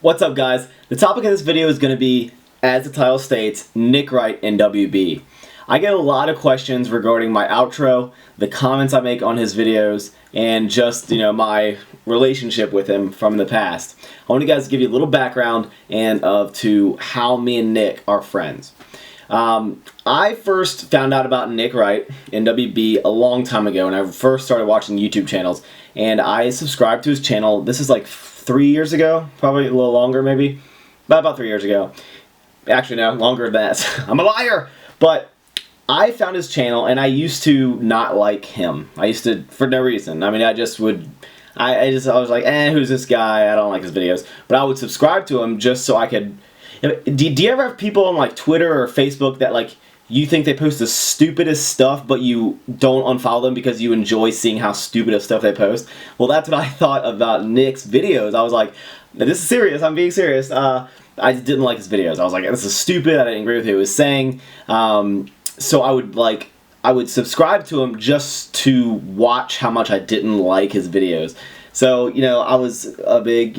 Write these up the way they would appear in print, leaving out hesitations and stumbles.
What's up, guys? The topic of this video is going to be, as the title states, Wright NWB. I get a lot of questions regarding my outro, the comments I make on his videos, and just, my relationship with him from the past. I want you guys to give you a little background and to how me and Nick are friends. I first found out about Wright NWB a long time ago when I first started watching YouTube channels, and I subscribed to his channel. This is like 3 years ago, probably a little longer maybe, about 3 years ago. Actually no, longer than that. I'm a liar! But I found his channel and I used to not like him. I used to, for no reason. I mean, I was like, who's this guy? I don't like his videos. But I would subscribe to him just so I could. Do you ever have people on like Twitter or Facebook that like you think they post the stupidest stuff, but you don't unfollow them because you enjoy seeing how stupid of stuff they post? Well, that's what I thought about Nick's videos. I was like, this is serious. I'm being serious. I just didn't like his videos. I was like, this is stupid. I didn't agree with what he was saying. So I would subscribe to him just to watch how much I didn't like his videos. So, I was a big,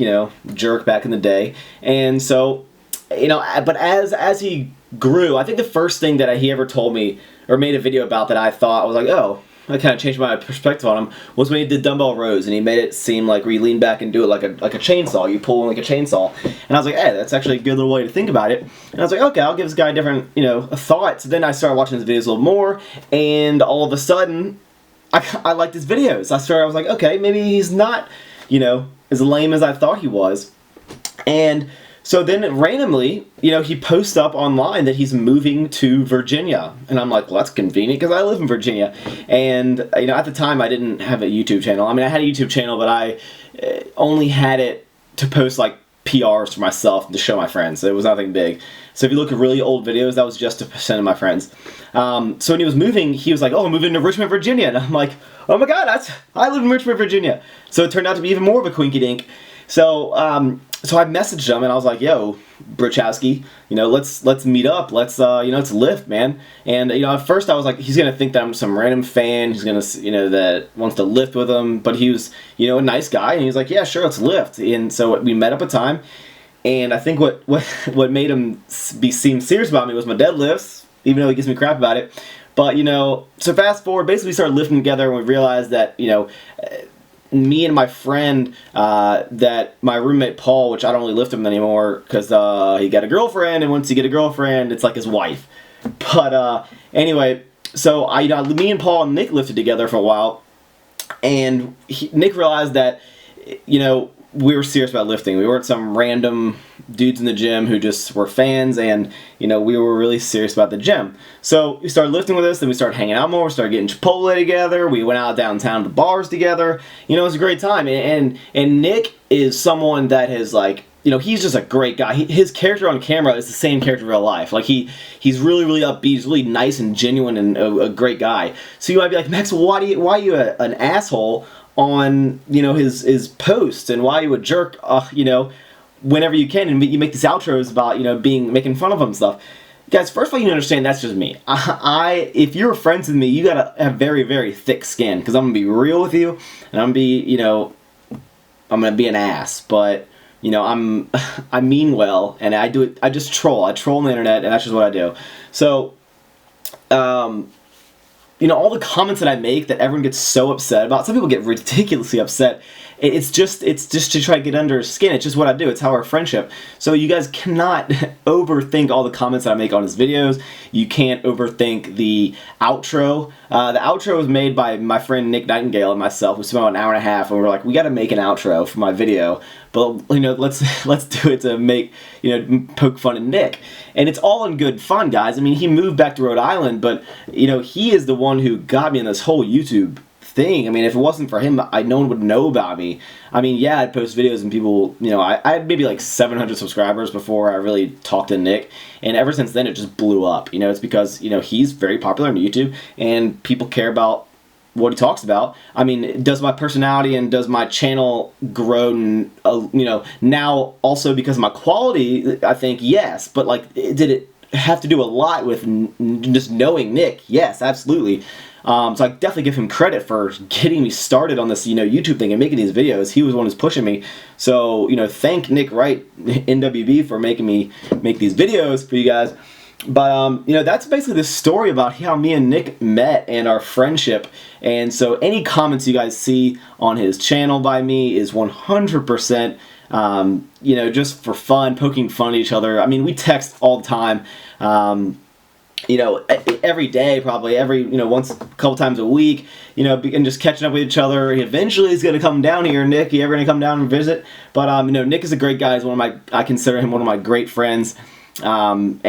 jerk back in the day. And so, but as he grew, I think the first thing that he ever told me or made a video about that I thought, I was like, oh, I kind of changed my perspective on him, was when he did dumbbell rows, and he made it seem like where you lean back and do it like a chainsaw. You pull like a chainsaw. And I was like, hey, that's actually a good little way to think about it. And I was like, okay, I'll give this guy a different, thought. So then I started watching his videos a little more, and all of a sudden, I liked his videos. I was like, okay, maybe he's not, as lame as I thought he was. And so then randomly, he posts up online that he's moving to Virginia. And I'm like, well, that's convenient because I live in Virginia. And, at the time I didn't have a YouTube channel. I mean, I had a YouTube channel, but I only had it to post like PRs for myself to show my friends. So it was nothing big. So if you look at really old videos, that was just to send to my friends. So when he was moving, he was like, oh, I'm moving to Richmond, Virginia. And I'm like, oh my God, I live in Richmond, Virginia. So it turned out to be even more of a quinky dink. So, so I messaged him and I was like, yo, Bruchowski, let's meet up. Let's lift, man. And, at first I was like, he's going to think that I'm some random fan who's going to, that wants to lift with him. But he was, a nice guy. And he was like, yeah, sure, let's lift. And so we met up a time. And I think what made him seem serious about me was my deadlifts, even though he gives me crap about it. But, so fast forward, basically we started lifting together and we realized that, me and my friend, that my roommate Paul, which I don't really lift him anymore because he got a girlfriend, and once you get a girlfriend, it's like his wife. But anyway, so me and Paul and Nick lifted together for a while, and Nick realized that we were serious about lifting. We weren't some random dudes in the gym who just were fans, and we were really serious about the gym. So he started lifting with us, then we started hanging out more, we started getting Chipotle together, we went out downtown to bars together. It was a great time. And Nick is someone that has he's just a great guy. His character on camera is the same character in real life. Like he's really, really upbeat, he's really nice and genuine and a great guy. So you might be like, Max, why are you an asshole on his posts, and why you would jerk whenever you can, and you make these outros about making fun of him and stuff. Guys, first of all, you understand that's just me. If you're friends with me, you gotta have very, very thick skin, because I'm gonna be real with you, and I'm gonna be I'm gonna be an ass, but I mean well, and I do it. I just troll. I troll on the internet, and that's just what I do. So all the comments that I make that everyone gets so upset about, some people get ridiculously upset. It's just to try to get under his skin. It's just what I do. It's how our friendship. So you guys cannot overthink all the comments that I make on his videos. You can't overthink the outro. The outro was made by my friend Nick Nightingale and myself. We spent about an hour and a half, and we were like, we got to make an outro for my video. But let's do it to make poke fun at Nick. And it's all in good fun, guys. I mean, he moved back to Rhode Island, but he is the one who got me in this whole YouTube thing. I mean, if it wasn't for him, no one would know about me. I mean, yeah, I'd post videos and people, I had maybe like 700 subscribers before I really talked to Nick, and ever since then it just blew up. It's because, he's very popular on YouTube, and people care about what he talks about. I mean, does my personality and does my channel grow, now also because of my quality? I think yes, but did it have to do a lot with just knowing Nick? Yes, absolutely. So I definitely give him credit for getting me started on this, YouTube thing and making these videos. He was the one who's pushing me. So, thank Nick Wright NWB for making me make these videos for you guys. But, that's basically the story about how me and Nick met and our friendship. And so any comments you guys see on his channel by me is 100%, just for fun, poking fun at each other. I mean, we text all the time, every day, probably once, a couple times a week, and just catching up with each other. Eventually he's going to come down here. Nick, you ever going to come down and visit? But, Nick is a great guy. He's I consider him one of my great friends. And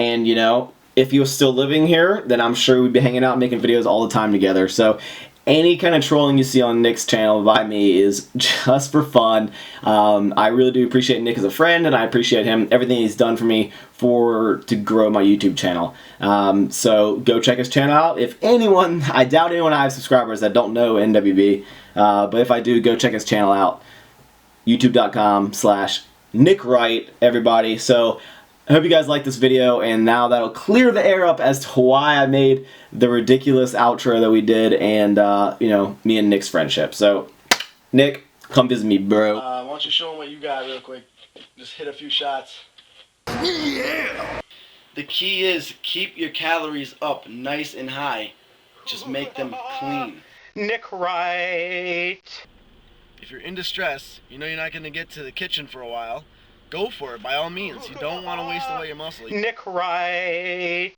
if he was still living here, then I'm sure we'd be hanging out and making videos all the time together. So any kind of trolling you see on Nick's channel by me is just for fun. I really do appreciate Nick as a friend, and I appreciate him, everything he's done for me to grow my YouTube channel. So go check his channel out. If anyone, I doubt anyone I have subscribers that don't know NWB, but if I do, go check his channel out. YouTube.com/Nick Wright, everybody. So I hope you guys like this video, and now that'll clear the air up as to why I made the ridiculous outro that we did, and me and Nick's friendship. So, Nick, come visit me, bro. Why don't you show them what you got real quick? Just hit a few shots. Yeah! The key is keep your calories up nice and high. Just make them clean. Nick Wright. If you're in distress, you're not going to get to the kitchen for a while. Go for it, by all means. You don't want to waste away your muscle. Nick Wright.